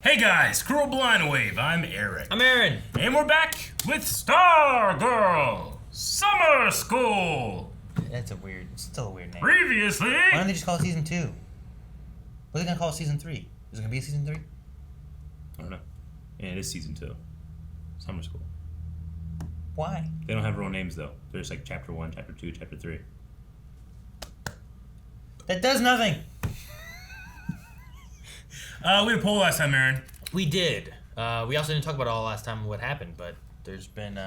Hey guys, Cruel Blind Wave, I'm Eric. I'm Aaron. And we're back with Stargirl Summer School. That's still a weird name. Previously... Why don't they just call it season 2? What are they gonna call it season 3? Is it gonna be season 3? I don't know. Yeah, it is season 2. Summer School. Why? They don't have real names though. They're just like chapter 1, chapter 2, chapter 3. That does nothing. We had a poll last time, Aaron. We did. We also didn't talk about all last time what happened, but there's been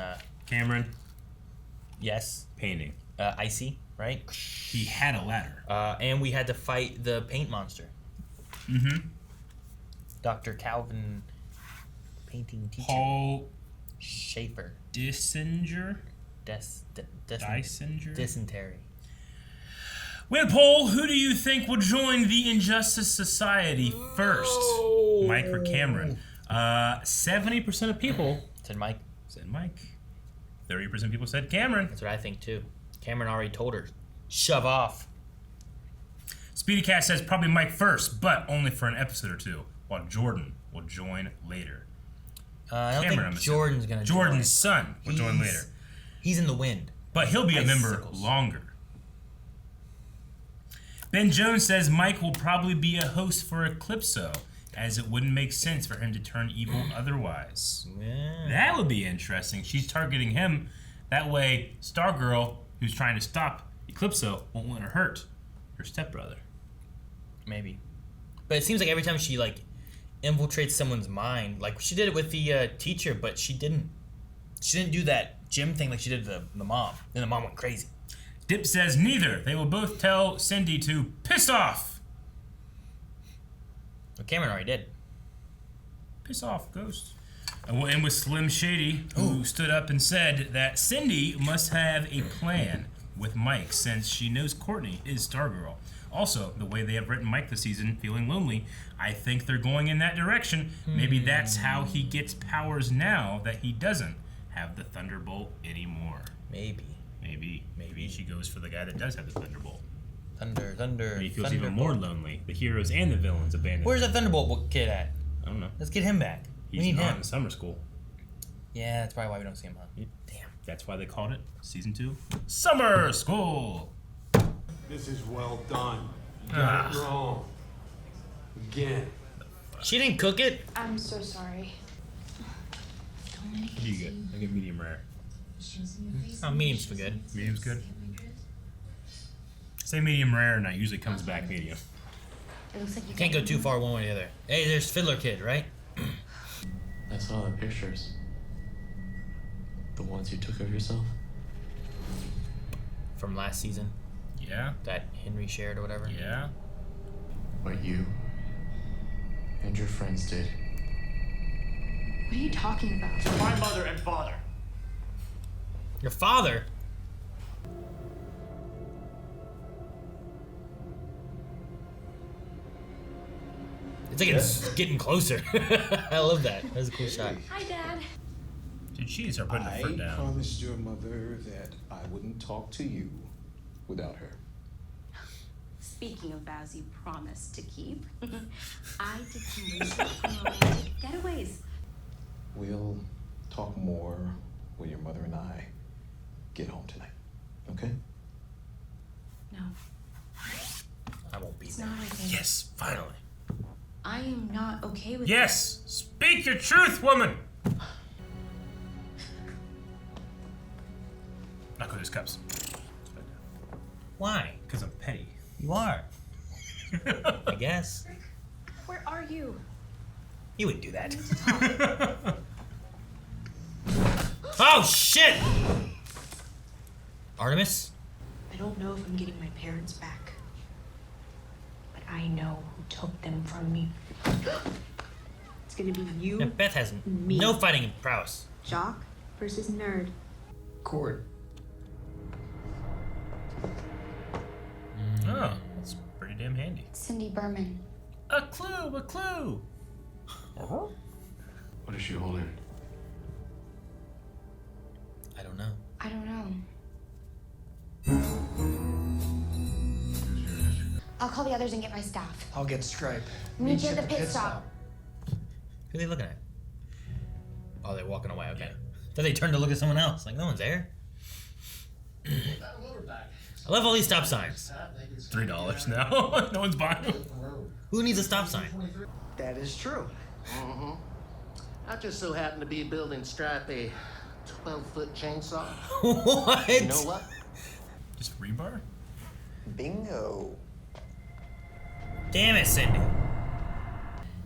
Cameron. yes, Painting. Icy, right? He had a ladder. And we had to fight the paint monster. Mm-hmm. Dr. Calvin, painting teacher. Paul Schaefer. Dysentery. Dysentery. We had a poll. Who do you think will join the Injustice Society first? Mike or Cameron? 70% of people Said Mike. said Mike. 30% of people said Cameron. That's what I think too. Cameron already told her. Shove off. Speedy Cat says probably Mike first, but only for an episode or two, while Jordan will join later. I don't Cameron, I'm think Jordan's gonna join. Jordan's son will join later. He's in the wind. But he'll be a member Icicles. longer. Ben Jones says Mike will probably be a host for Eclipso, as it wouldn't make sense for him to turn evil otherwise. Yeah. That would be interesting. She's targeting him. That way, Stargirl, who's trying to stop Eclipso, won't want to hurt her stepbrother. Maybe. But it seems like every time she infiltrates someone's mind, like she did it with the teacher, but she didn't do that gym thing like she did the mom. Then the mom went crazy. Dip says neither. They will both tell Cindy to piss off. Well, Cameron already did. Piss off, Ghost. And we'll end with Slim Shady, who stood up and said that Cindy must have a plan with Mike since she knows Courtney is Stargirl. Also, the way they have written Mike this season, feeling lonely, I think they're going in that direction. Maybe that's how he gets powers now that he doesn't have the Thunderbolt anymore. Maybe Maybe she goes for the guy that does have the Thunderbolt. Thunder. And he feels even more lonely. The heroes and the villains abandoned Where's him. that Thunderbolt kid at? I don't know. Let's get him back. He's we need not him. in summer school. Yeah, that's probably why we don't see him, huh? Damn. That's why they called it Season 2 Summer School. This is well done. You got it wrong. Again. She didn't cook it. I'm so sorry. What do you get? I get medium rare. Oh, medium's for good. Medium's good. Say medium rare and that usually comes back medium. It looks like you Can't go too far one way or the other. Hey, there's Fiddler Kid, right? I saw the pictures. The ones you took of yourself. From last season. Yeah? That Henry shared or whatever. Yeah? What you and your friends did. What are you talking about? My mother and father. Your father? It's like it's getting closer. I love that. That was a cool shot. Hi, Dad. Dude, she's are putting her I foot down. promised your mother that I wouldn't talk to you without her. Speaking of vows you promised to keep, I did some research on romantic getaways. We'll talk more when your mother and I get home tonight, okay? No, I won't be it's there. not okay. Yes, finally. I am not okay with Yes! Speak your truth, woman! Knock with his cups. Why? Because I'm petty. You are. I guess. Where are you? You wouldn't do that. Oh, shit! Artemis? I don't know if I'm getting my parents back, but I know who took them from me. It's gonna be Yeah, you, Beth has Me. no fighting prowess. Jock versus Nerd. Cord. Oh, that's pretty damn handy. Cindy Berman. A clue, a clue! What is she holding? I don't know. I don't know. I'll call the others and get my staff. I'll get Stripe. Meet you at the pit stop. Who are they looking at? Oh, they're walking away. Okay. Then they turn to look at someone else. Like, no one's there. I love all these stop signs. $3 now. No one's buying them. Who needs a stop sign? That is true. Mm-hmm. I just so happen to be building Stripe a 12-foot chainsaw. What? You know what? Just rebar? Bingo. Damn it, Cindy.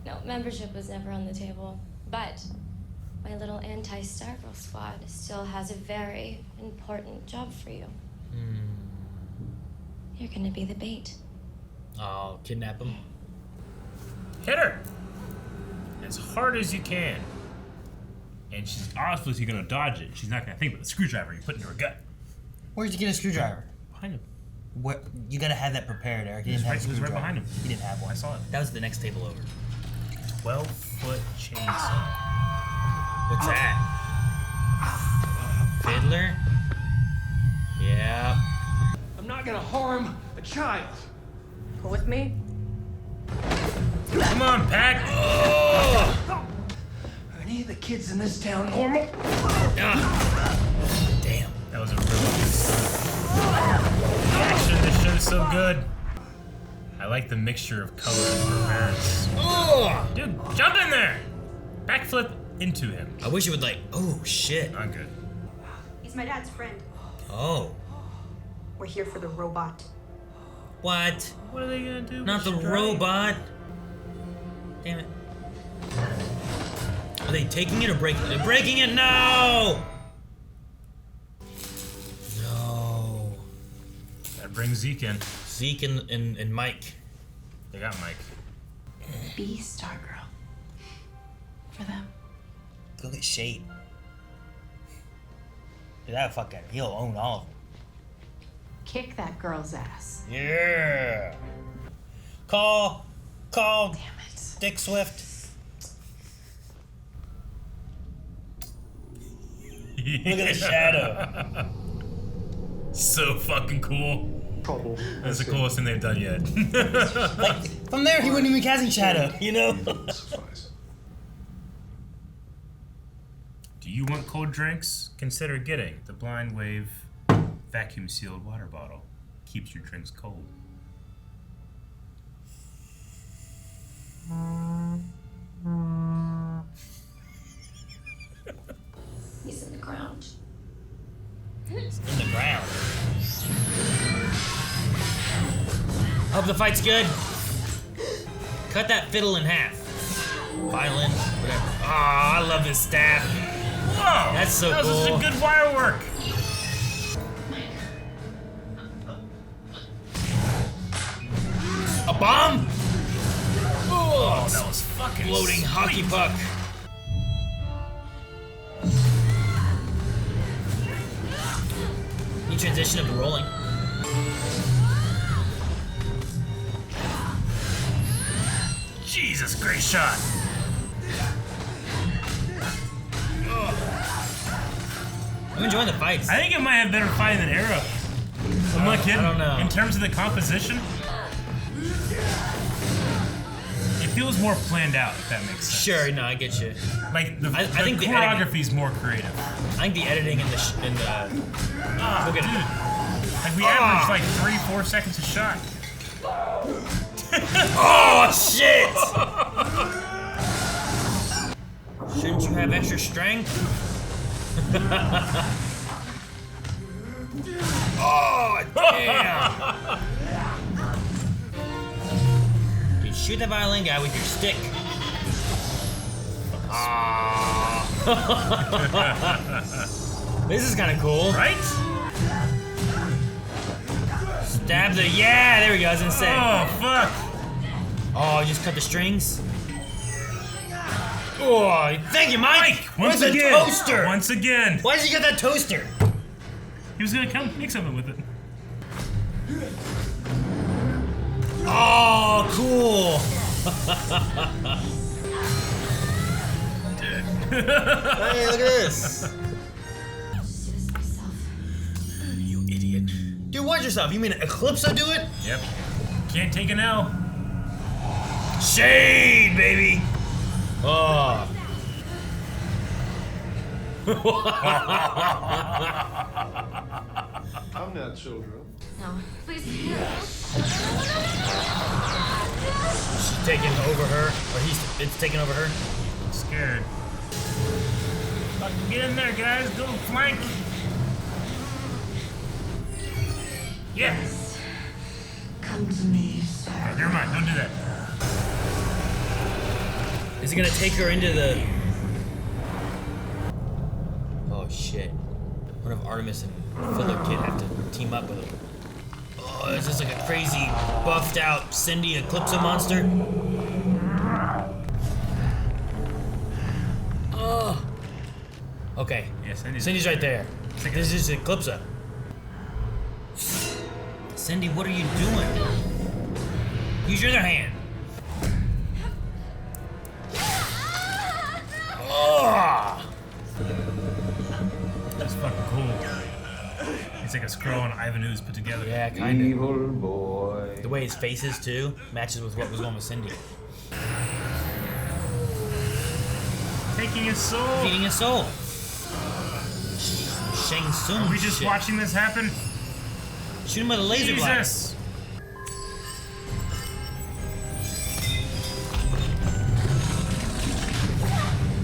No, membership was never on the table. But my little anti-Stargirl squad still has a very important job for you. You're gonna be the bait. Oh, kidnap him. Hit her! As hard as you can. And she's obviously gonna dodge it. She's not gonna think about the screwdriver you put into her gut. Where'd you get a screwdriver? Behind him. What? You gotta have that prepared, Eric. He It was didn't have right, a it was right screwdriver. behind him. He didn't have one. I saw it. That was the next table over. 12-foot chainsaw. What's that? Fiddler? Yeah. I'm not gonna harm a child. Go with me. Come on, Pat! Oh! Are any of the kids in this town normal? Ah. Damn. That was a really good action. This show's so good. I like the mixture of colors and parents. Oh! Dude, jump in there! Backflip into him. I wish it would like. Oh shit. Not good. He's my dad's friend. Oh. We're here for the robot. What? What are they gonna do? Not the with Stripe? robot. Damn it. Are they taking it or breaking it? They're breaking it. No. No. That brings Zeke in. Zeke and Mike. They got Mike. Be Stargirl. For them. Go get Shade. Dude, that fucking, he'll own all of them. Kick that girl's ass. Yeah. Call Damn it. Dick Swift. Look at the shadow. So fucking cool. Trouble. That's the coolest thing they've done yet. Like, from there, he wouldn't even be casting Shadow, you know? Suffice. Do you want cold drinks? Consider getting the Blind Wave vacuum sealed water bottle. Keeps your drinks cold. He's in the ground. In the ground. Hope the fight's good. Cut that fiddle in half. Violin, whatever. Oh, I love his staff. Whoa! That's so that was cool. just a good wire work. A bomb? Oh, that was fucking Floating sweet. hockey puck. New transition of the rolling. Jesus, great shot. I'm enjoying the fights. I think it might have better fighting than Arrow. I'm not kidding. I don't know. In terms of the composition, it feels more planned out, if that makes sense. Sure, no, I get you. Like, the, I think the choreography's more creative. I think the editing and the look at Dude. it. Like, we average like 3-4 seconds a shot. Oh shit! Shouldn't you have extra strength? Oh damn! You shoot the violin guy with your stick. Ah! This is kind of cool, Right? Stab the there we go. I was gonna say. Oh, fuck. Oh, you just cut the strings. Oh, thank you, Mike. Once With again. a toaster. Once again. Why does he get that toaster? He was gonna come make something with it. Oh, cool. Hey, look at this. Do this myself. You idiot. Dude, watch yourself. You mean Eclipse will do it? Yep. Can't take an L. Shade, baby. Oh. I'm not so drunk. No, please. She's taking over her, or it's taking over her. I'm scared. Fucking get in there, guys. Go flank. Yes. Come to me, sir. Right, never mind. Don't do that. Is he gonna take her into the... Oh shit. What if Artemis and Filler Kid have to team up with him? Oh, is this like a crazy, buffed out Cindy Eclipso monster? Oh. Okay. Yeah, Cindy's right there. This is Eclipso. Cindy, what are you doing? Use your other hand. Oh. That's fucking cool. It's like a Skrull and Ivan Ooze put together. Yeah, kind of. Evil boy. The way his face is too matches with what was going with Cindy. Taking his soul. Feeding his soul. Shang Tsung. Are we just shit. watching this happen? Shoot him with a laser blast. Jesus.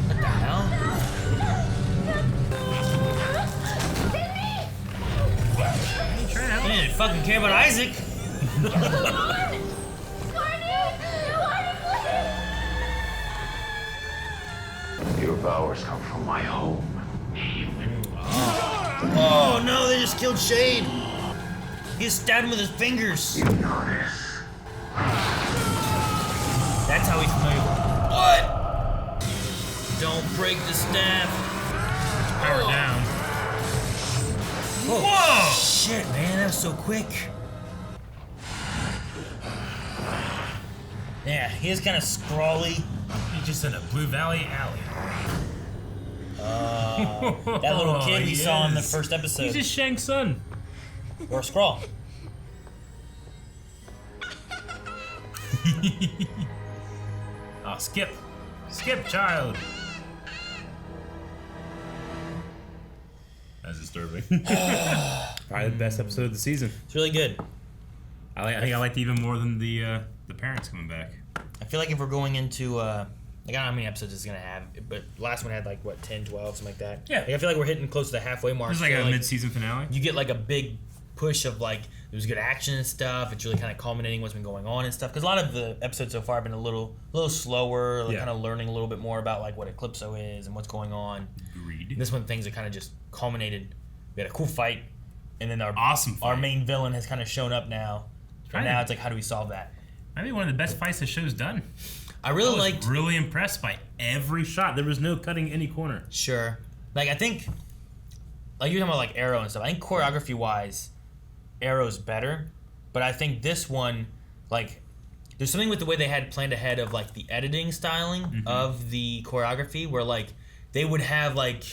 What the hell? He didn't fucking care about Isaac. Your powers come from my home. Oh no, they just killed Shade. He just stabbed him with his fingers. You know this. That's how he's familiar. What? Don't break the staff. Power down. Whoa! Shit, man, that was so quick. Yeah, he is kind of scrawly. He's just in a Blue Valley alley. That little kid we He saw in the is. first episode. He's just Shang Tsung. Or a Skrull. Oh, skip. Skip, child. That's disturbing. Probably the best episode of the season. It's really good. I think I liked it even more than the parents coming back. I feel like if we're going into, I don't know how many episodes it's going to have, but last one had like, what, 10, 12, something like that? Yeah. Like, I feel like we're hitting close to the halfway mark. This is like so, a mid-season finale. You get like a big push of like, there was good action and stuff. It's really kind of culminating what's been going on and stuff. Because a lot of the episodes so far have been a little slower, like, kind of learning a little bit more about like what Eclipso is and what's going on. Agreed. And this one, things are kind of just culminated. We had a cool fight, and then our Awesome fight. our main villain has kind of shown up now. And Right. now it's like, how do we solve that? Maybe one of the best fights the show's done. I really was liked. really impressed by every shot. There was no cutting any corner. Sure. Like, I think, like, you're talking about, like, Arrow and stuff. I think choreography-wise, Arrow's better. But I think this one, like, there's something with the way they had planned ahead of, like, the editing styling of the choreography where, like, they would have, like,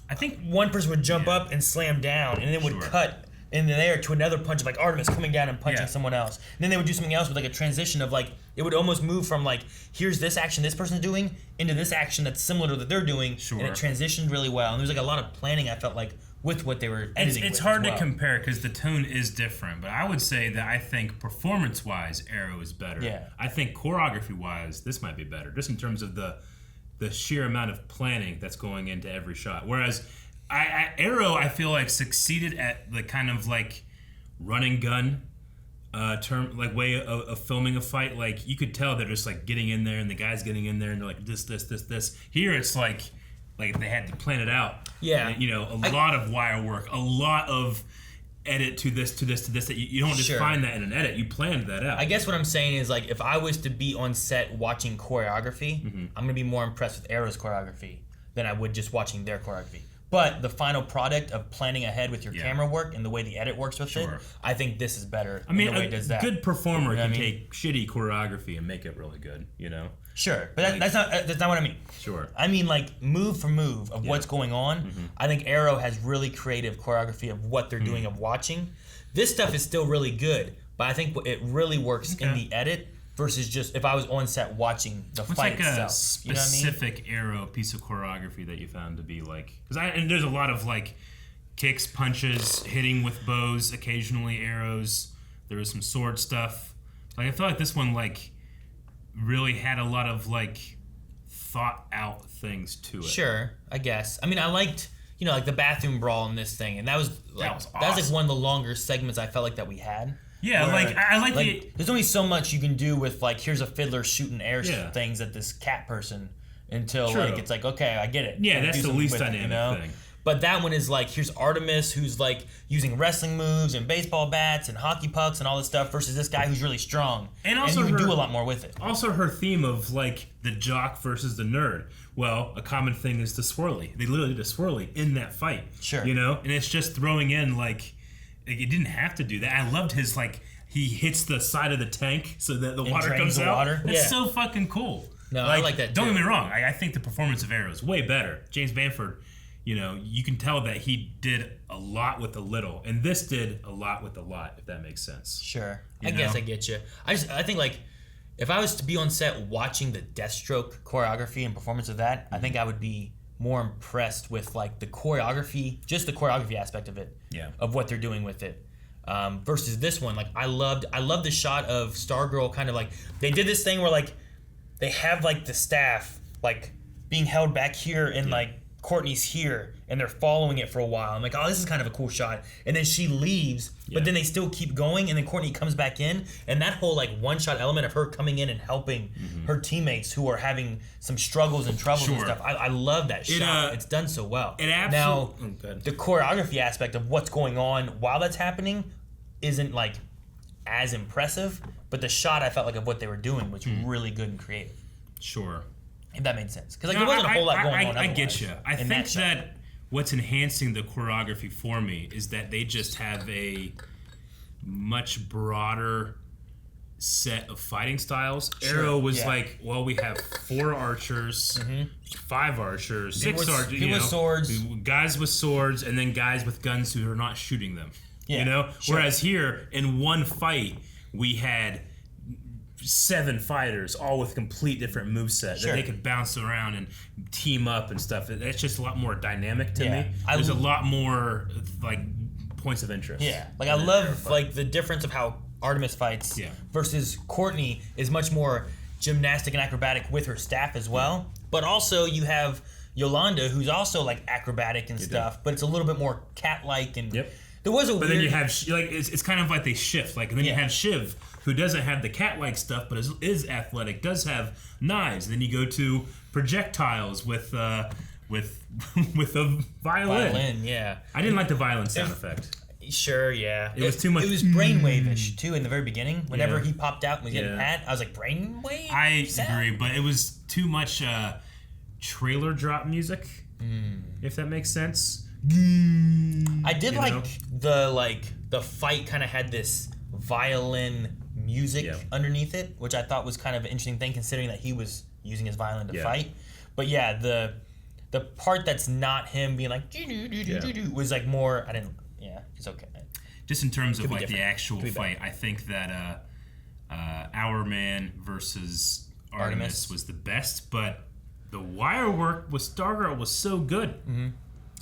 I think one person would jump up and slam down, and then would cut in the air to another punch of, like, Artemis coming down and punching someone else. And then they would do something else with, like, a transition of, like, it would almost move from, like, here's this action this person's doing into this action that's similar to that they're doing. Sure. And it transitioned really well. And there's, like, a lot of planning, I felt like, with what they were editing It's with hard as well. to compare because the tone is different. But I would say that I think performance-wise, Arrow is better. Yeah. I think choreography-wise, this might be better, just in terms of the sheer amount of planning that's going into every shot. Whereas Arrow, I feel like, succeeded at the kind of like run and gun way of filming a fight. Like, you could tell they're just like getting in there, and the guy's getting in there, and they're like this. Here it's like they had to plan it out. Yeah. And, a lot of wire work, a lot of edit to this that you don't just find that in an edit. You planned that out. I guess what I'm saying is, like, if I was to be on set watching choreography, I'm going to be more impressed with Arrow's choreography than I would just watching their choreography. But the final product of planning ahead with your camera work and the way the edit works with it, I think this is better. I mean, the way it does that. good performer You know can what I mean? take shitty choreography and make it really good. Sure, but that's not what I mean. Sure. I mean, like, move for move of what's going on. I think Arrow has really creative choreography of what they're doing of watching. This stuff is still really good, but I think it really works in the edit versus just if I was on set watching the What's fight like a itself. You know what I mean? specific Arrow piece of choreography that you found to be like? And there's a lot of like kicks, punches, hitting with bows, occasionally arrows. There was some sword stuff. Like I feel like this one like really had a lot of like thought out things to it. Sure, I guess. I mean, I liked like the bathroom brawl in this thing, and that was awesome. that was like one of the longer segments I felt like that we had. Yeah, like I like the. There's only so much you can do with like here's a fiddler shooting air things at this cat person until like it's like okay, I get it. Yeah, that's the least dynamic thing. But that one is like here's Artemis who's like using wrestling moves and baseball bats and hockey pucks and all this stuff versus this guy who's really strong and also you can do a lot more with it. Also, her theme of like the jock versus the nerd. Well, a common thing is the swirly. They literally did a swirly in that fight. Sure, and it's just throwing in like it didn't have to do that. I loved his like he hits the side of the tank so that the water comes out. It's so fucking cool. No, I like that. Don't get me wrong. I think the performance of Arrow is way better. James Bamford. You can tell that he did a lot with a little, and this did a lot with a lot, if that makes sense. Sure. I guess I get you. I think, like, if I was to be on set watching the Deathstroke choreography and performance of that, I think I would be more impressed with, like, the choreography, just the choreography aspect of it, of what they're doing with it. Versus this one, like, I loved the shot of Stargirl kind of, like, they did this thing where, like, they have, like, the staff, like, being held back here and, like, Courtney's here and they're following it for a while. I'm like, oh, this is kind of a cool shot. And then she leaves, but then they still keep going, and then Courtney comes back in, and that whole like one-shot element of her coming in and helping her teammates who are having some struggles and troubles and stuff. I love that shot. It's done so well. It absolutely. Now, the choreography aspect of what's going on while that's happening isn't like as impressive, but the shot I felt like of what they were doing was really good and creative. Sure. If that made sense. Because there wasn't a whole lot going on. I get you. I think that what's enhancing the choreography for me is that they just have a much broader set of fighting styles. Sure. Arrow was like, well, we have 4 archers, 5 archers, 6 archers. With swords. Guys with swords, and then guys with guns who are not shooting them. Yeah, sure. Whereas here, in one fight, we had 7 fighters, all with complete different moveset that they could bounce around and team up and stuff. It's just a lot more dynamic to me. There's a lot more like points of interest. Yeah, like I love like the difference of how Artemis fights versus Courtney is much more gymnastic and acrobatic with her staff as well. But also you have Yolanda who's also like acrobatic and stuff, but it's a little bit more cat-like and there was a But weird... then you have like it's kind of like they shift. Like and then you have Shiv, who doesn't have the cat-like stuff, but is athletic, does have knives. And then you go to projectiles with a violin. I didn't like the violin sound effect. Sure, yeah. It was too much. It was brainwave-ish too in the very beginning. Whenever he popped out and was getting pat, I was like, brainwave? I agree, but it was too much trailer drop music, if that makes sense. I did the fight kind of had this violin music underneath it, which I thought was kind of an interesting thing considering that he was using his violin to fight. But the part that's not him being like was like more it's okay. Just in terms of like the actual fight, I think that Our Man versus Artemis was the best, but the wire work with Stargirl was so good.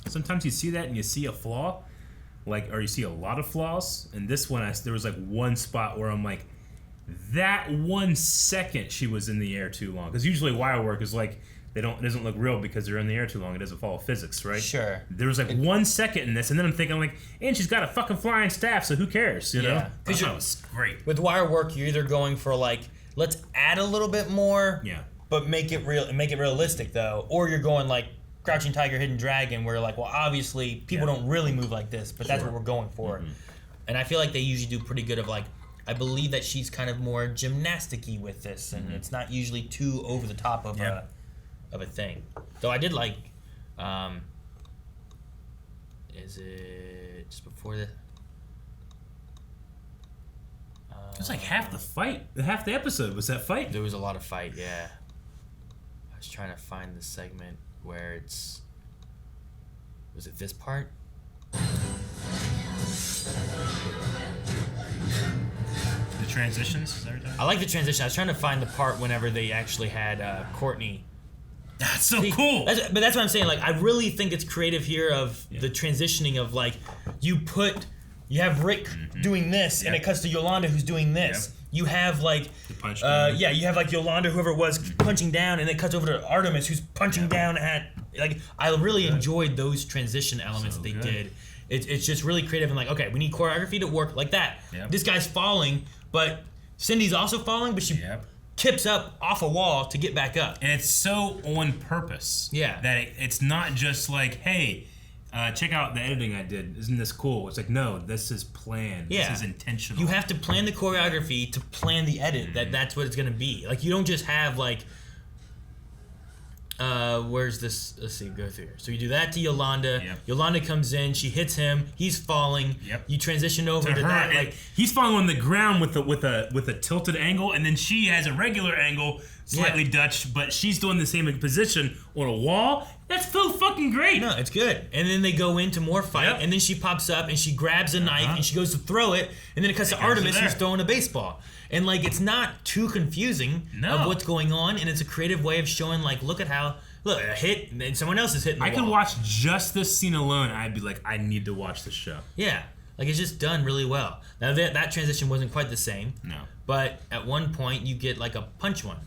Sometimes you see that and you see a flaw, or you see a lot of flaws. And this one, there was like one spot where I'm like, that 1 second she was in the air too long. Because usually wire work is like, it doesn't look real because they're in the air too long. It doesn't follow physics, right? Sure. There was like 1 second in this, and then I'm thinking like, and she's got a fucking flying staff, so who cares? You know? Because it was great. With wire work, you're either going for like, let's add a little bit more, but make it real, make it realistic though, or you're going like Crouching Tiger, Hidden Dragon, where like, well, obviously people don't really move like this, but that's what we're going for. And I feel like they usually do pretty good of like, I believe that she's kind of more gymnastic-y with this, and it's not usually too over the top of a thing. Though I did like, is it just before this? It was like half the fight, half the episode was that fight. There was a lot of fight, yeah. I was trying to find the segment where was it this part? The transitions. Is that what you're talking I like the transition. I was trying to find the part whenever they actually had Courtney. That's so cool. But that's what I'm saying. Like, I really think it's creative here of the transitioning of like, you have Rick doing this, and it cuts to Yolanda who's doing this. Yep. You have like, you have like Yolanda, whoever it was, punching down, and then it cuts over to Artemis, who's punching down at. Like, I really enjoyed those transition elements that they did. It's just really creative and like, okay, we need choreography to work like that. Yep. This guy's falling, but Cindy's also falling, but she tips up off a wall to get back up. And it's so on purpose. Yeah. That it's not just like, hey, check out the editing I did. Isn't this cool? It's like, no, this is planned. Yeah. This is intentional. You have to plan the choreography to plan the edit. That's what it's going to be. Like, you don't just have like, where's this? Let's see, go through here. So you do that to Yolanda. Yep. Yolanda comes in, she hits him, he's falling. Yep. You transition over to her, that. Like, he's falling on the ground with a tilted angle, and then she has a regular angle, slightly Dutch, but she's doing the same position on a wall. That's so fucking great. No, it's good. And then they go into more fight, and then she pops up and she grabs a knife and she goes to throw it, and then it cuts to Artemis who's throwing a baseball. And like, it's not too confusing of what's going on, and it's a creative way of showing like, look a hit, and then someone else is hitting the wall. could watch just this scene alone. I'd be like, I need to watch this show. Yeah, like, it's just done really well. Now that transition wasn't quite the same. No. But at one point you get like a punch one.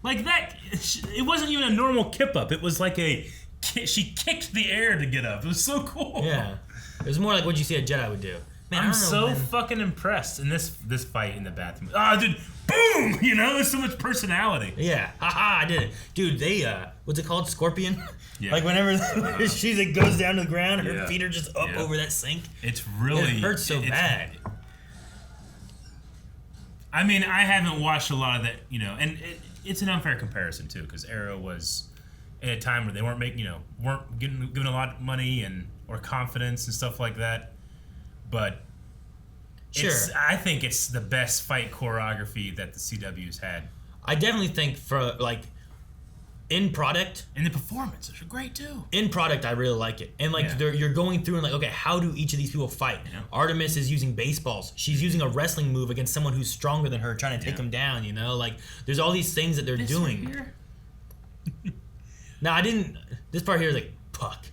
Like that, it wasn't even a normal kip up. It was like she kicked the air to get up. It was so cool. Yeah, it was more like what you see a Jedi would do. Man, I'm so fucking impressed in this fight in the bathroom. Oh, dude, boom! You know, there's so much personality. Yeah, haha, I did it, dude. They what's it called, Scorpion? Yeah. Like whenever she like goes down to the ground, her feet are just up over that sink. It's really it hurts so bad. I mean, I haven't watched a lot of that, you know, and it's an unfair comparison too, because Arrow was at a time where they weren't weren't given a lot of money or confidence and stuff like that. But I think it's the best fight choreography that the CW's had. I definitely think for like in product, and the performances are great too. In product, I really like it, and like you're going through and like, okay, how do each of these people fight? Yeah. Artemis is using baseballs. She's using a wrestling move against someone who's stronger than her, trying to take him down. You know, like there's all these things that they're doing. Right here? Now I didn't. This part here is like fuck.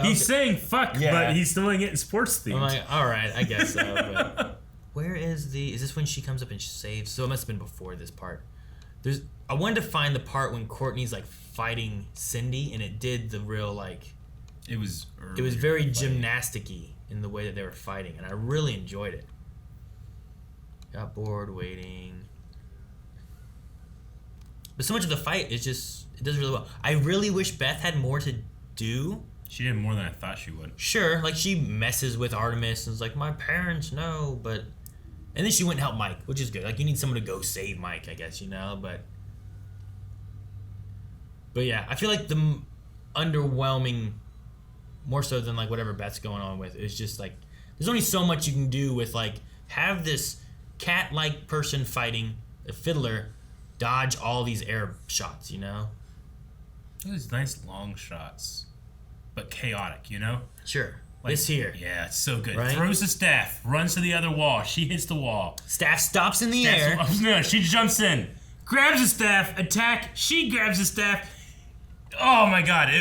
He's saying fuck, but he's doing it in sports themes. I'm like, all right, I guess so. But where is this when she comes up and she saves? So it must have been before this part. I wanted to find the part when Courtney's like fighting Cindy, and it did the real like. It was very gymnastic-y in the way that they were fighting, and I really enjoyed it. Got bored waiting. But so much of the fight it does really well. I really wish Beth had more to do. She did more than I thought she would. Sure, like she messes with Artemis and is like, my parents know, but... And then she went and helped Mike, which is good. Like, you need someone to go save Mike, I guess, you know, but yeah, I feel like the underwhelming, more so than like whatever Beth's going on with, is just like, there's only so much you can do with like, have this cat-like person fighting a fiddler dodge all these air shots, you know? These nice long shots. But chaotic, you know? Sure. Like, this here. Yeah, it's so good. Right? Throws the staff, runs to the other wall. She hits the wall. Staff stops in the air. No, she jumps in, grabs the staff, attack. She grabs the staff. Oh my god!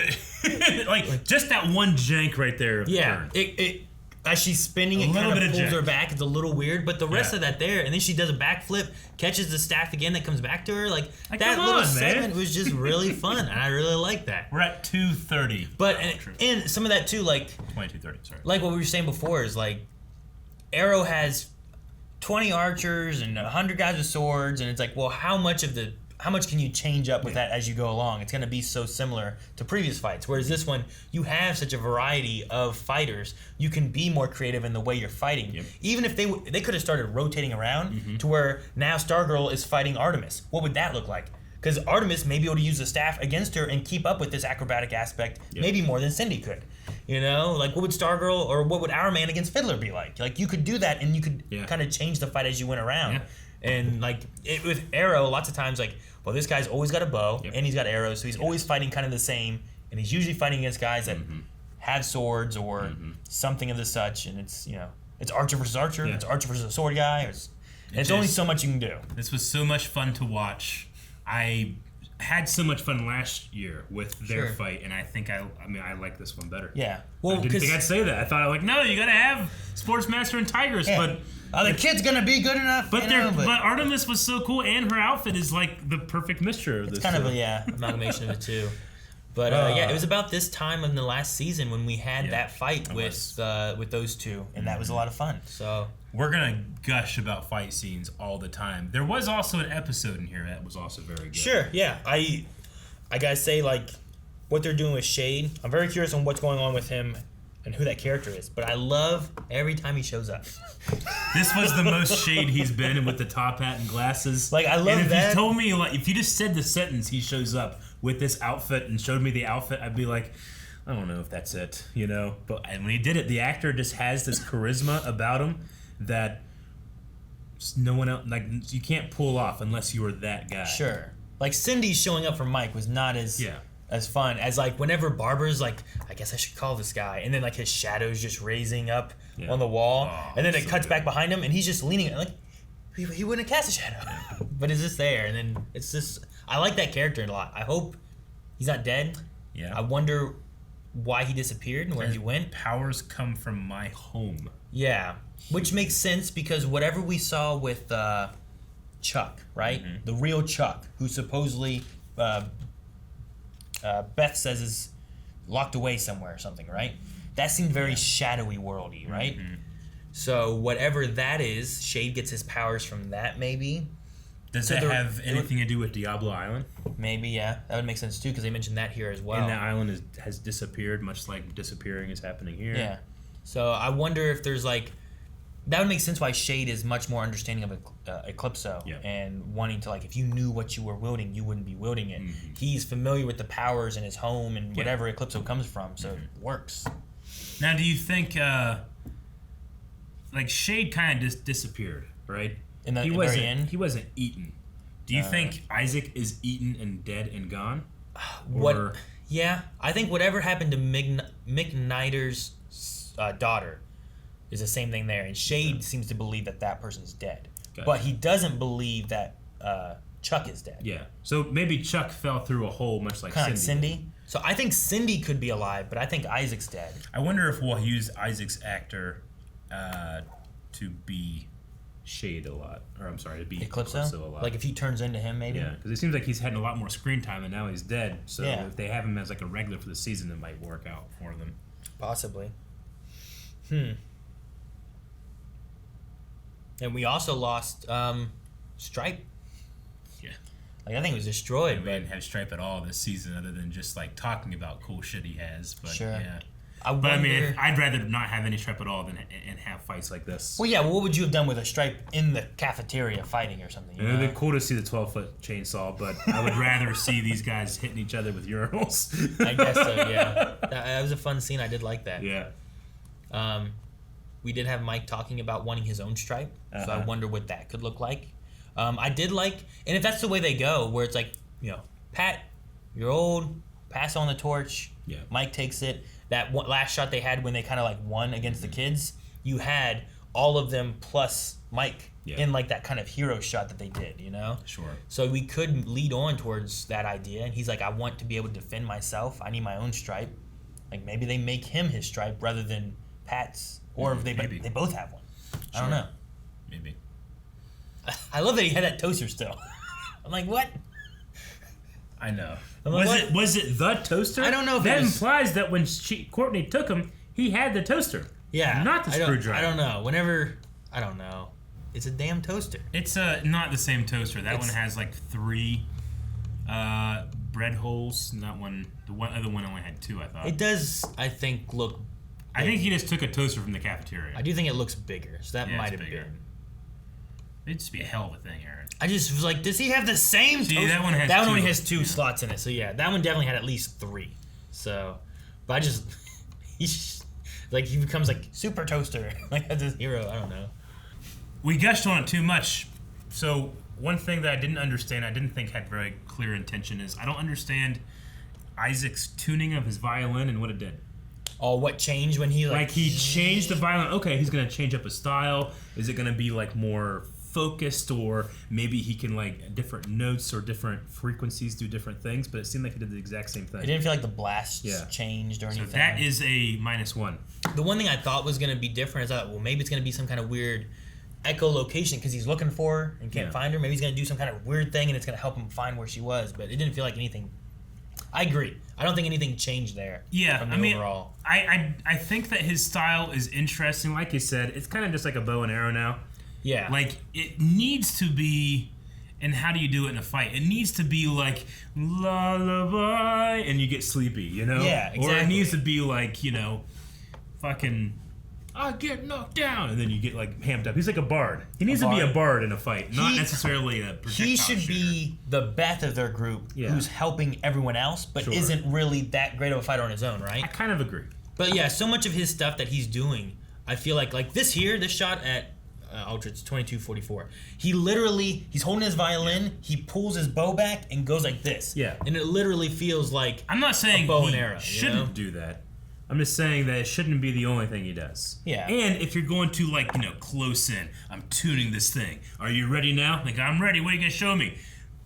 Like just that one jank right there. Yeah. It as she's spinning, it kind of pulls her back. It's a little weird, but the rest of that there, and then she does a backflip, catches the staff again, that comes back to her. Like that little segment was just really fun, and I really like that. We're at 2:30. But and some of that too, like 22:30. Sorry. Like what we were saying before is like, Arrow has 20 archers and 100 guys with swords, and it's like, well, how much can you change up with that as you go along? It's going to be so similar to previous fights. Whereas this one, you have such a variety of fighters. You can be more creative in the way you're fighting. Yep. Even if they could have started rotating around to where now Stargirl is fighting Artemis. What would that look like? Because Artemis may be able to use the staff against her and keep up with this acrobatic aspect, maybe more than Cindy could. You know, like what would Stargirl or what would Our Man against Fiddler be like? Like you could do that, and you could kind of change the fight as you went around. Yeah. And like with Arrow, lots of times like, well, this guy's always got a bow and he's got arrows, so he's always fighting kind of the same, and he's usually fighting against guys that have swords or something of the such, and it's, you know, It's Archer versus Archer. Yeah. It's Archer versus a sword guy. It's only so much you can do. This was so much fun to watch. I had so much fun last year with their fight, and I think I like this one better. Yeah. Well, I didn't think I'd say that. I thought no, you gotta have Sportsmaster and Tigress, but the kid's gonna be good enough. But Artemis was so cool, and her outfit is like the perfect mixture of this. It's kind of a amalgamation of the two. But it was about this time in the last season when we had that fight with those two, and that was a lot of fun. So we're gonna gush about fight scenes all the time. There was also an episode in here that was also very good. Sure, yeah. I gotta say, like, what they're doing with Shade, I'm very curious on what's going on with him and who that character is. But I love every time he shows up. This was the most Shade he's been with the top hat and glasses. Like, I love and if that. you told me, like, if you just said the sentence, he shows up with this outfit and showed me the outfit, I'd be like, I don't know if that's it, But when he did it, the actor just has this charisma about him that no one else, like, you can't pull off unless you were that guy. Sure. Like, Cindy showing up for Mike was not as fun as, like, whenever Barbara's like, I guess I should call this guy, and then, like, his shadow's just raising up on the wall, and then it cuts back behind him, and he's just leaning, like, he wouldn't cast a shadow. But it's just there, and then it's just, I like that character a lot. I hope he's not dead. Yeah. I wonder why he disappeared and where he went. Powers come from my home. Yeah. Which makes sense because whatever we saw with Chuck, right? Mm-hmm. The real Chuck, who supposedly Beth says is locked away somewhere or something, right? That seemed very shadowy worldy, right? Mm-hmm. So whatever that is, Shade gets his powers from that, maybe. Does that have anything to do with Diablo Island? Maybe, yeah. That would make sense too, because they mentioned that here as well. And that island has disappeared, much like disappearing is happening here. Yeah. So I wonder if there's like, that would make sense why Shade is much more understanding of Eclipso and wanting to, like, if you knew what you were wielding, you wouldn't be wielding it. Mm-hmm. He's familiar with the powers in his home and whatever Eclipso comes from, so it works. Now, do you think, like, Shade kind of just disappeared, right? In the very end? He wasn't eaten. Do you think Isaac is eaten and dead and gone? What? Yeah, I think whatever happened to Mick Nider's daughter is the same thing there, and Shade seems to believe that person's dead, but he doesn't believe that Chuck is dead. Yeah, so maybe Chuck fell through a hole, much like kind Cindy. Like Cindy. So I think Cindy could be alive, but I think Isaac's dead. I wonder if we'll use Isaac's actor to be Shade a lot, or I'm sorry, to be Eclipso a lot. Like if he turns into him, maybe. Yeah, because it seems like he's had a lot more screen time, and now he's dead. So if they have him as like a regular for the season, it might work out for them. Possibly. And we also lost Stripe. Yeah. Like, I think it was destroyed. We didn't have Stripe at all this season, other than just like talking about cool shit he has. But yeah. I mean, I'd rather not have any Stripe at all than and have fights like this. Well, yeah. Well, what would you have done with a Stripe in the cafeteria fighting or something? It would be cool to see the 12-foot chainsaw, but I would rather see these guys hitting each other with urinals. I guess so. Yeah. That was a fun scene. I did like that. Yeah. We did have Mike talking about wanting his own Stripe, so I wonder what that could look like. I did like, and if that's the way they go, where it's like, Pat, you're old, pass on the torch. Yeah. Mike takes it. That last shot they had when they kind of like won against the kids, you had all of them plus Mike in like that kind of hero shot that they did, Sure. So we could lead on towards that idea, and he's like, I want to be able to defend myself. I need my own Stripe. Like maybe they make him his Stripe rather than Pat's, or if they both have one. Sure. I don't know. Maybe. I love that he had that toaster still. I'm like, what? I know. Like, was it the toaster? I don't know if that it was... implies that when Courtney took him, he had the toaster. Yeah. Not the screwdriver. I don't know. I don't know. It's a damn toaster. It's not the same toaster. That one has like 3 bread holes. And that one, other one only had 2, I thought. It does, I think, look... I think he just took a toaster from the cafeteria. I do think it looks bigger, so that might have been. It'd just be a hell of a thing, Aaron. I just was like, does he have the same toaster? That one has that 2. one only has 2 slots in it, so yeah, that one definitely had at least 3. So, but I just, he becomes like super toaster, like as his hero. I don't know. We gushed on it too much. So one thing that I didn't understand, I didn't think had very clear intention, is I don't understand Isaac's tuning of his violin and what it did. Oh, what changed when he like he changed the violent? Okay, he's gonna change up his style. Is it gonna be like more focused, or maybe he can like different notes or different frequencies do different things? But it seemed like he did the exact same thing. It didn't feel like the blasts changed or anything. So that is a -1. The one thing I thought was gonna be different is that maybe it's gonna be some kind of weird echolocation because he's looking for her and can't find her. Maybe he's gonna do some kind of weird thing and it's gonna help him find where she was. But it didn't feel like anything. I agree. I don't think anything changed there. Yeah, from the overall. I think that his style is interesting. Like you said, it's kind of just like a bow and arrow now. Yeah. Like, it needs to be, and how do you do it in a fight? It needs to be like, lullaby, and you get sleepy, you know? Yeah, exactly. Or it needs to be like, you know, fucking, I get knocked down, and then you get like hamped up. He's like a bard. He needs to be a bard in a fight, not necessarily a projectile He should shooter. be the Beth of their group who's helping everyone else, but isn't really that great of a fighter on his own, right? I kind of agree. But yeah, so much of his stuff that he's doing, I feel like this shot at Aldrich's 2244. He's holding his violin, he pulls his bow back and goes like this. Yeah. And it literally feels like I'm not saying a bow he and arrow, shouldn't do that. I'm just saying that it shouldn't be the only thing he does. Yeah. And if you're going to like, you know, close in, I'm tuning this thing. Are you ready now? Like, I'm ready. What are you gonna show me?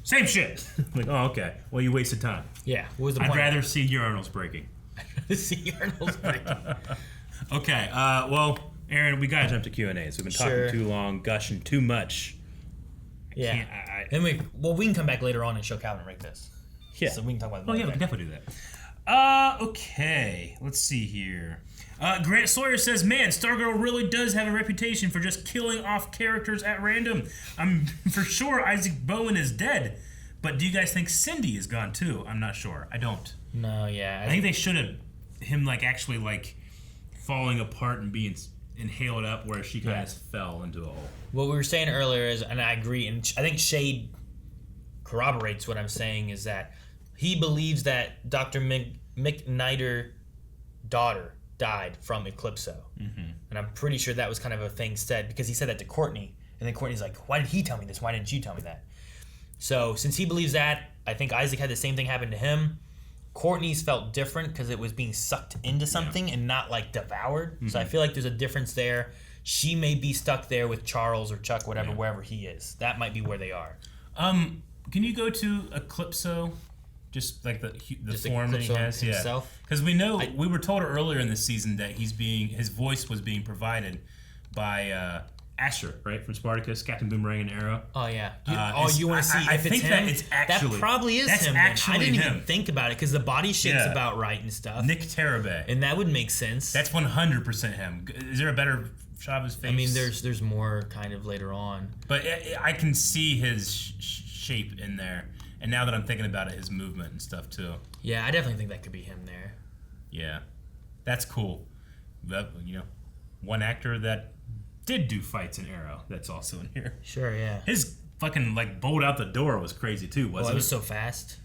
Same shit. Like, oh, okay. Well, you wasted time. Yeah. What was the I'd point? rather see urinals breaking. See urinals breaking. Okay. Well, Aaron, we gotta jump to Q&As. We've been talking too long, gushing too much. Yeah. And we can come back later on and show Calvin rate this. Yeah. So we can talk about Oh yeah, we can definitely do that. Okay, let's see here. Grant Sawyer says, man, Stargirl really does have a reputation for just killing off characters at random. I'm for sure Isaac Bowen is dead, but do you guys think Cindy is gone too? I'm not sure. I don't. No, yeah. I think they should have him like actually like falling apart and being inhaled up where she kind of fell into a hole. What we were saying earlier is, and I agree, and I think Shade corroborates what I'm saying, is that he believes that Dr. McNider's daughter died from Eclipso. Mm-hmm. And I'm pretty sure that was kind of a thing said, because he said that to Courtney, and then Courtney's like, why did he tell me this? Why didn't you tell me that? So since he believes that, I think Isaac had the same thing happen to him. Courtney's felt different because it was being sucked into something and not like devoured. Mm-hmm. So I feel like there's a difference there. She may be stuck there with Charles or Chuck, whatever, wherever he is. That might be where they are. Can you go to Eclipso? Just like the form that he has, himself? Because we know we were told earlier in the season that his voice was being provided by Asher, right, from Spartacus, Captain Boomerang and Arrow. Oh yeah. You want to see I if think it's him? that it's actually that probably is that's him. Actually I didn't him. even think about it because the body shape's about right and stuff. Nick Tarabay, and that would make sense. That's 100% him. Is there a better shot of his face? I mean, there's more kind of later on, but I can see his shape in there. And now that I'm thinking about it, his movement and stuff too. Yeah, I definitely think that could be him there. Yeah, that's cool. But, you know, one actor that did do fights in Arrow that's also in here. Sure, yeah. His fucking like bolt out the door was crazy too, wasn't it? It was so fast.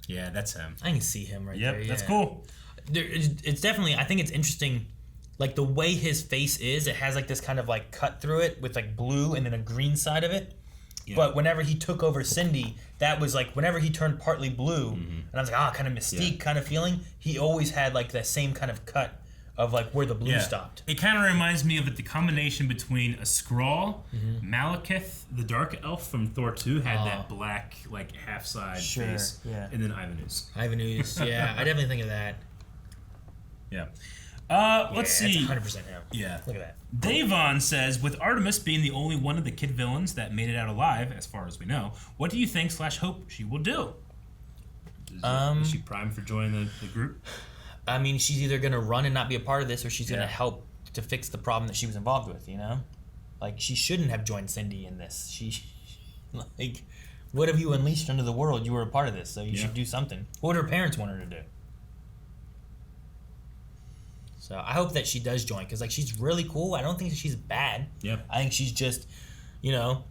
Yeah, that's him. I can see him right there. Yep, Yeah. that's cool. It's definitely. I think it's interesting. Like the way his face is, it has like this kind of like cut through it with like blue and then a green side of it. Yeah. But whenever he took over Cindy, that was like whenever he turned partly blue, and I was like, kind of Mystique kind of feeling. He always had like that same kind of cut of like where the blue stopped. It kind of reminds me of the combination between a Skrull, Malekith, the Dark Elf from Thor 2 had that black like half side face, and then Ivanus. Yeah, I definitely think of that. Yeah. Let's see. That's 100% him. Yeah. Look at that. Davon says, with Artemis being the only one of the kid villains that made it out alive, as far as we know, what do you think / hope she will do? Is she primed for joining the group? I mean, she's either going to run and not be a part of this, or she's going to help to fix the problem that she was involved with, you know? Like, she shouldn't have joined Cindy in this. Like, what have you unleashed into the world? You were a part of this, so you should do something. What would her parents want her to do? So I hope that she does join, because like she's really cool. I don't think she's bad. Yeah. I think she's just, you know,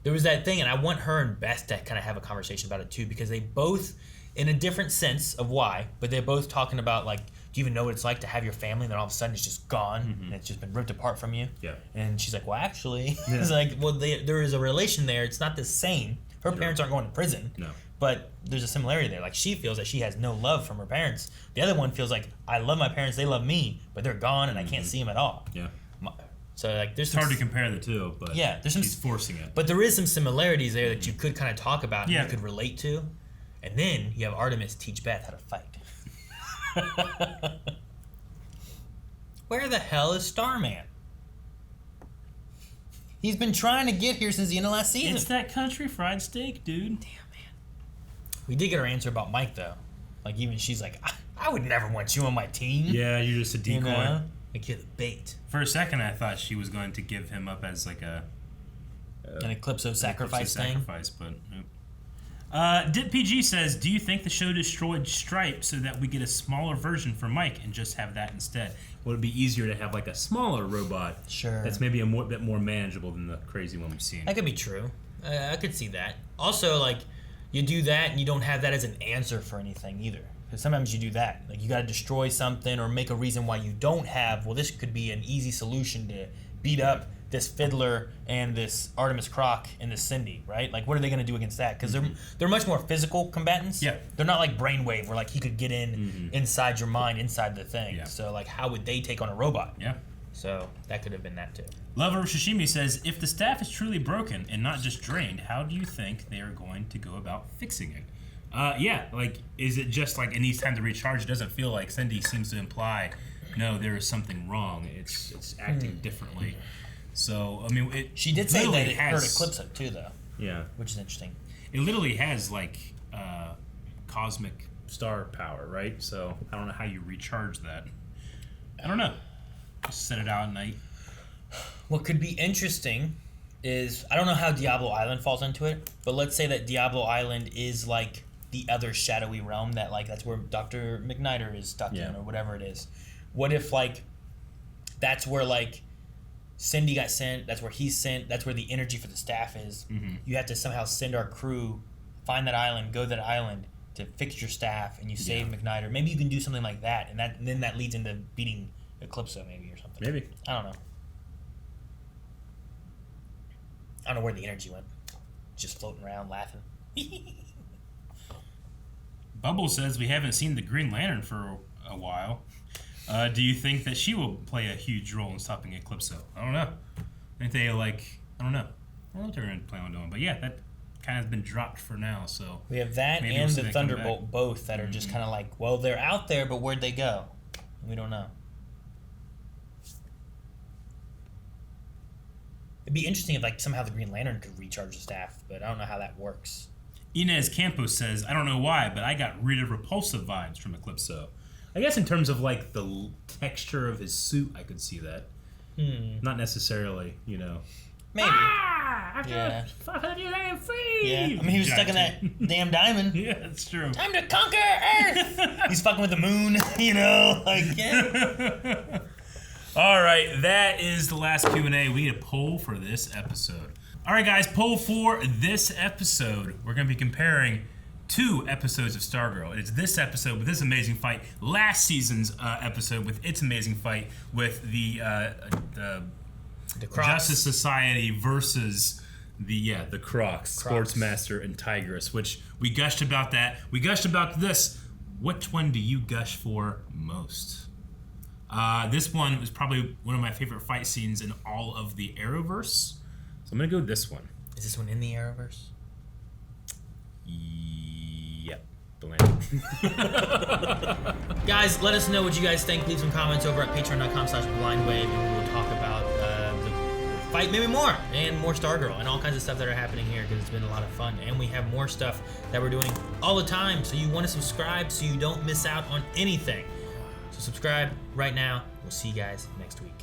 there was that thing, and I want her and Beth to kind of have a conversation about it too, because they both, in a different sense of why, but they're both talking about like, do you even know what it's like to have your family and then all of a sudden it's just gone and it's just been ripped apart from you? Yeah. And she's like, well, actually, it's like, well, there is a relation there. It's not the same. Her parents aren't going to prison. No. But there's a similarity there. Like, she feels that she has no love from her parents. The other one feels like, I love my parents, they love me, but they're gone and I can't see them at all. Yeah. So, like, there's It's hard to compare the two, but yeah, there's some, she's forcing it. But there is some similarities there that you could kind of talk about and Yeah. you could relate to. And then you have Artemis teach Beth how to fight. Where the hell is Starman? He's been trying to get here since the end of last season. It's that country fried steak, dude. Damn, man. We did get our answer about Mike, though. Like, even she's like, I would never want you on my team. Yeah, you're just a decoy. You know? Like, you're the bait. For a second, I thought she was going to give him up as like an Eclipso sacrifice thing. Sacrifice, but nope. Dip PG says, do you think the show destroyed Stripe so that we get a smaller version for Mike and just have that instead? Would it be easier to have like a smaller robot? Sure. That's maybe bit more manageable than the crazy one we've seen. That could be true. I could see that. Also, like, you do that and you don't have that as an answer for anything either. Because sometimes you do that. Like, you got to destroy something or make a reason why you don't have, well, this could be an easy solution to beat up this Fiddler and this Artemis Croc and this Cindy, right? Like, what are they going to do against that? Because they're much more physical combatants. Yeah. They're not like Brainwave, where, like, he could get in inside your mind, inside the thing. Yeah. So, like, how would they take on a robot? Yeah. So, that could have been that, too. Lover of Shishimi says, if the staff is truly broken and not just drained, how do you think they are going to go about fixing it? Yeah, like, is it just like it needs time to recharge? It doesn't feel like Cindy seems to imply, no, there is something wrong. It's acting differently. So, I mean, she did say that it hurt has, Eclipso too, though. Yeah. Which is interesting. It literally has, like, cosmic star power, right? So, I don't know how you recharge that. I don't know. Just set it out at night. What could be interesting is, I don't know how Diablo Island falls into it, but let's say that Diablo Island is, like, the other shadowy realm that, like, that's where Dr. McNider is stuck in, or whatever it is. What if, like, that's where, like, Cindy got sent, that's where he's sent, that's where the energy for the staff is. You have to somehow send our crew, find that island, go to that island to fix your staff, and you save McNider. Maybe you can do something like that, and then that leads into beating Eclipso, maybe, or something. Maybe. I don't know. I don't know where the energy went. Just floating around, laughing. Bubble says we haven't seen the Green Lantern for a while. Do you think that she will play a huge role in stopping Eclipso? I don't know. I think they, like, I don't know what they're going to plan on doing. But yeah, that kind of has been dropped for now. So we have that maybe and we'll see the that come Thunderbolt back. both that are just kind of like, well, they're out there, but where'd they go? We don't know. It'd be interesting if, like, somehow the Green Lantern could recharge the staff, but I don't know how that works. Inez Campos says, I don't know why, but I got rid of repulsive vibes from Eclipso. I guess in terms of, like, the texture of his suit, I could see that. Not necessarily, you know. Maybe. Yeah. 500 years, I am free! Yeah. I mean, he was stuck in that damn diamond. Yeah, that's true. Time to conquer Earth! He's fucking with the moon, you know? Like, yeah. All right, that is the last Q&A. We need a poll for this episode. All right, guys, poll for this episode. We're going to be comparing 2 episodes of Stargirl. It's this episode with this amazing fight, last season's episode with its amazing fight with the Justice Society versus the Crocs, Sportsmaster and Tigress, which we gushed about that. We gushed about this. Which one do you gush for most? This one was probably one of my favorite fight scenes in all of the Arrowverse. So I'm going to go this one. Is this one in the Arrowverse? Yep. Guys, let us know what you guys think. Leave some comments over at patreon.com/blindwave, and we will talk about the fight, maybe more, and more Stargirl, and all kinds of stuff that are happening here, because it's been a lot of fun. And we have more stuff that we're doing all the time, so you want to subscribe so you don't miss out on anything. So subscribe right now. We'll see you guys next week.